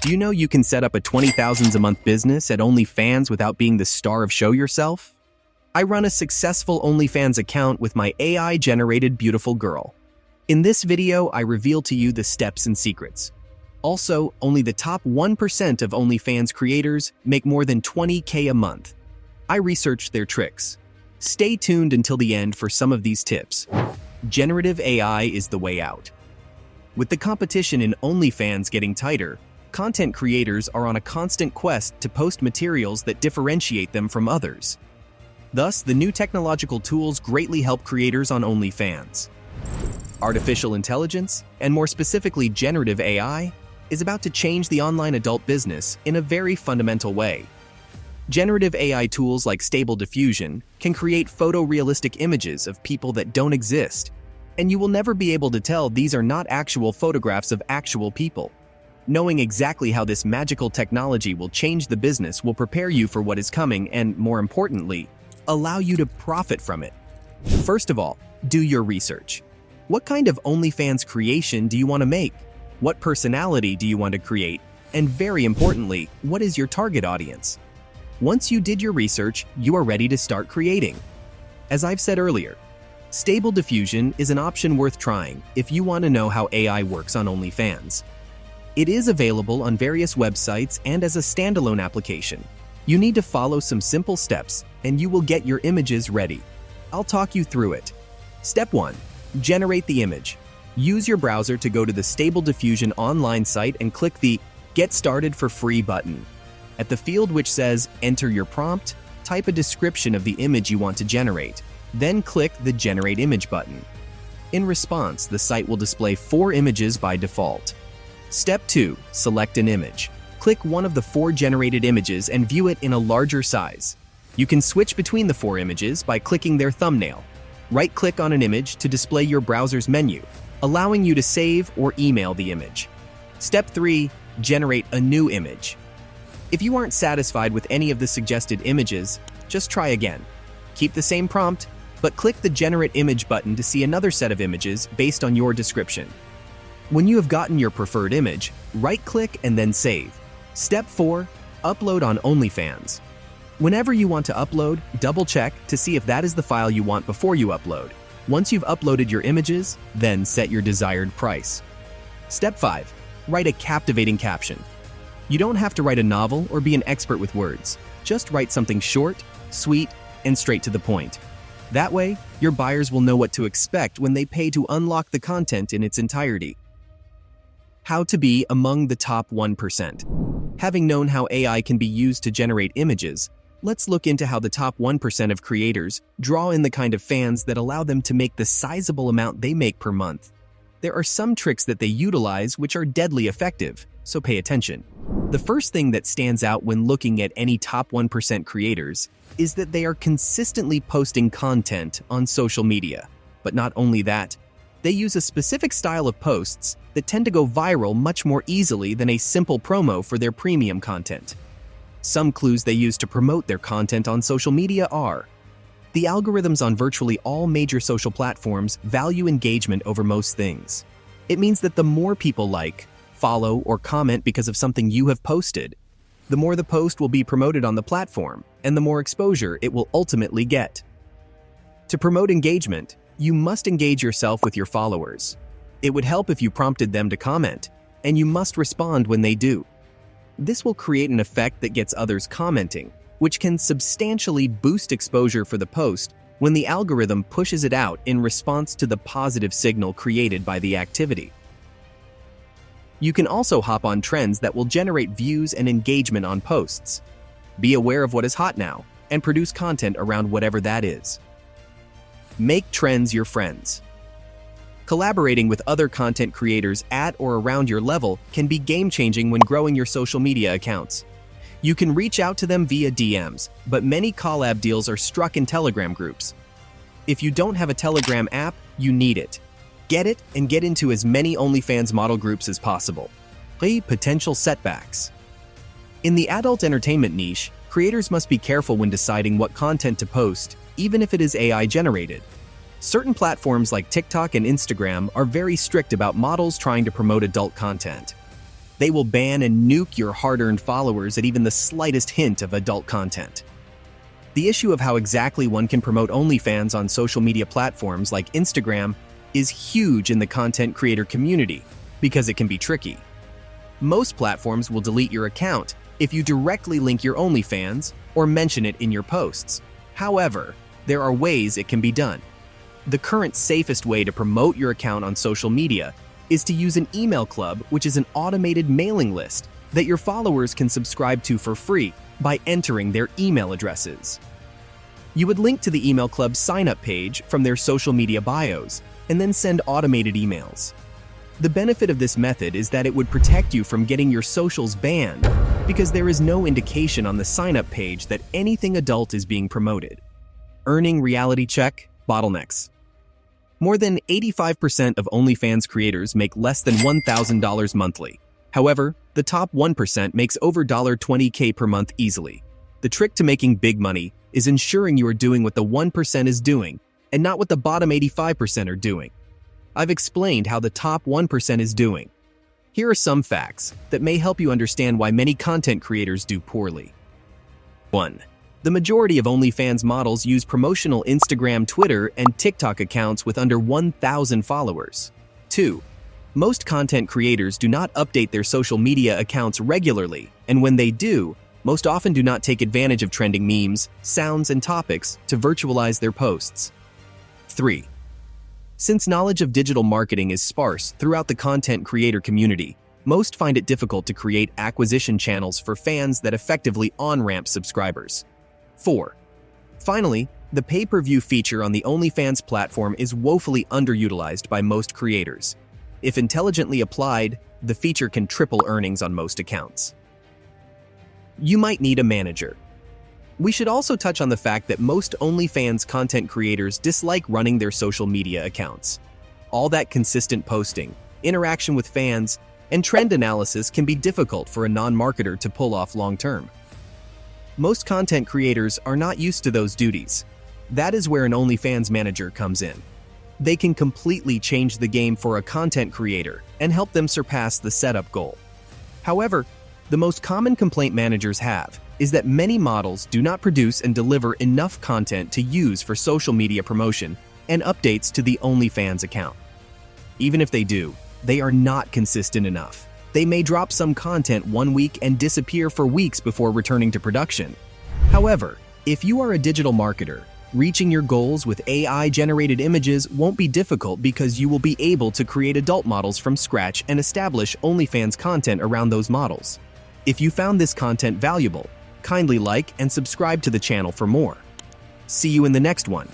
Do you know you can set up a 20,000s a month business at OnlyFans without being the star of Show Yourself? I run a successful OnlyFans account with my AI-generated beautiful girl. In this video, I reveal to you the steps and secrets. Also, only the top 1% of OnlyFans creators make more than $20K a month. I researched their tricks. Stay tuned until the end for some of these tips. Generative AI is the way out. With the competition in OnlyFans getting tighter, content creators are on a constant quest to post materials that differentiate them from others. Thus, the new technological tools greatly help creators on OnlyFans. Artificial intelligence, and more specifically generative AI, is about to change the online adult business in a very fundamental way. Generative AI tools like Stable Diffusion can create photorealistic images of people that don't exist, and you will never be able to tell these are not actual photographs of actual people. Knowing exactly how this magical technology will change the business will prepare you for what is coming and, more importantly, allow you to profit from it. First of all, do your research. What kind of OnlyFans creation do you want to make? What personality do you want to create? And very importantly, what is your target audience? Once you did your research, you are ready to start creating. As I've said earlier, Stable Diffusion is an option worth trying if you want to know how AI works on OnlyFans. It is available on various websites and as a standalone application. You need to follow some simple steps and you will get your images ready. I'll talk you through it. Step 1. Generate the image. Use your browser to go to the Stable Diffusion online site and click the Get Started for Free button. At the field which says Enter your prompt, type a description of the image you want to generate. Then click the Generate Image button. In response, the site will display 4 images by default. Step 2. Select an image. Click one of the 4 generated images and view it in a larger size. You can switch between the 4 images by clicking their thumbnail. Right-click on an image to display your browser's menu, allowing you to save or email the image. Step 3. Generate a new image. If you aren't satisfied with any of the suggested images, just try again. Keep the same prompt, but click the Generate Image button to see another set of images based on your description. When you have gotten your preferred image, right-click and then save. Step 4. Upload on OnlyFans. Whenever you want to upload, double-check to see if that is the file you want before you upload. Once you've uploaded your images, then set your desired price. Step 5. Write a captivating caption. You don't have to write a novel or be an expert with words. Just write something short, sweet, and straight to the point. That way, your buyers will know what to expect when they pay to unlock the content in its entirety. How to be among the top 1%. Having known how AI can be used to generate images, let's look into how the top 1% of creators draw in the kind of fans that allow them to make the sizable amount they make per month. There are some tricks that they utilize which are deadly effective, so pay attention. The first thing that stands out when looking at any top 1% creators is that they are consistently posting content on social media. But not only that, they use a specific style of posts that tend to go viral much more easily than a simple promo for their premium content. Some clues they use to promote their content on social media are: the algorithms on virtually all major social platforms value engagement over most things. It means that the more people like, follow, or comment because of something you have posted, the more the post will be promoted on the platform, and the more exposure it will ultimately get. To promote engagement, you must engage yourself with your followers. It would help if you prompted them to comment, and you must respond when they do. This will create an effect that gets others commenting, which can substantially boost exposure for the post when the algorithm pushes it out in response to the positive signal created by the activity. You can also hop on trends that will generate views and engagement on posts. Be aware of what is hot now, and produce content around whatever that is. Make trends your friends. Collaborating with other content creators at or around your level can be game-changing when growing your social media accounts. You can reach out to them via DMs, but many collab deals are struck in Telegram groups. If you don't have a Telegram app, you need it. Get it and get into as many OnlyFans model groups as possible. Potential setbacks. In the adult entertainment niche, creators must be careful when deciding what content to post, even if it is AI generated. Certain platforms like TikTok and Instagram are very strict about models trying to promote adult content. They will ban and nuke your hard-earned followers at even the slightest hint of adult content. The issue of how exactly one can promote OnlyFans on social media platforms like Instagram is huge in the content creator community because it can be tricky. Most platforms will delete your account if you directly link your OnlyFans or mention it in your posts. However, there are ways it can be done. The current safest way to promote your account on social media is to use an email club, which is an automated mailing list that your followers can subscribe to for free by entering their email addresses. You would link to the email club's sign-up page from their social media bios and then send automated emails. The benefit of this method is that it would protect you from getting your socials banned because there is no indication on the sign-up page that anything adult is being promoted. Earning reality check bottlenecks. More than 85% of OnlyFans creators make less than $1,000 monthly. However, the top 1% makes over $20K per month easily. The trick to making big money is ensuring you are doing what the 1% is doing and not what the bottom 85% are doing. I've explained how the top 1% is doing. Here are some facts that may help you understand why many content creators do poorly. 1. The majority of OnlyFans models use promotional Instagram, Twitter, and TikTok accounts with under 1,000 followers. 2. Most content creators do not update their social media accounts regularly, and when they do, most often do not take advantage of trending memes, sounds, and topics to virtualize their posts. 3. Since knowledge of digital marketing is sparse throughout the content creator community, most find it difficult to create acquisition channels for fans that effectively on-ramp subscribers. 4. Finally, the pay-per-view feature on the OnlyFans platform is woefully underutilized by most creators. If intelligently applied, the feature can triple earnings on most accounts. You might need a manager. We should also touch on the fact that most OnlyFans content creators dislike running their social media accounts. All that consistent posting, interaction with fans, and trend analysis can be difficult for a non-marketer to pull off long-term. Most content creators are not used to those duties. That is where an OnlyFans manager comes in. They can completely change the game for a content creator and help them surpass the setup goal. However, the most common complaint managers have is that many models do not produce and deliver enough content to use for social media promotion and updates to the OnlyFans account. Even if they do, they are not consistent enough. They may drop some content one week and disappear for weeks before returning to production. However, if you are a digital marketer, reaching your goals with AI-generated images won't be difficult because you will be able to create adult models from scratch and establish OnlyFans content around those models. If you found this content valuable, kindly like and subscribe to the channel for more. See you in the next one.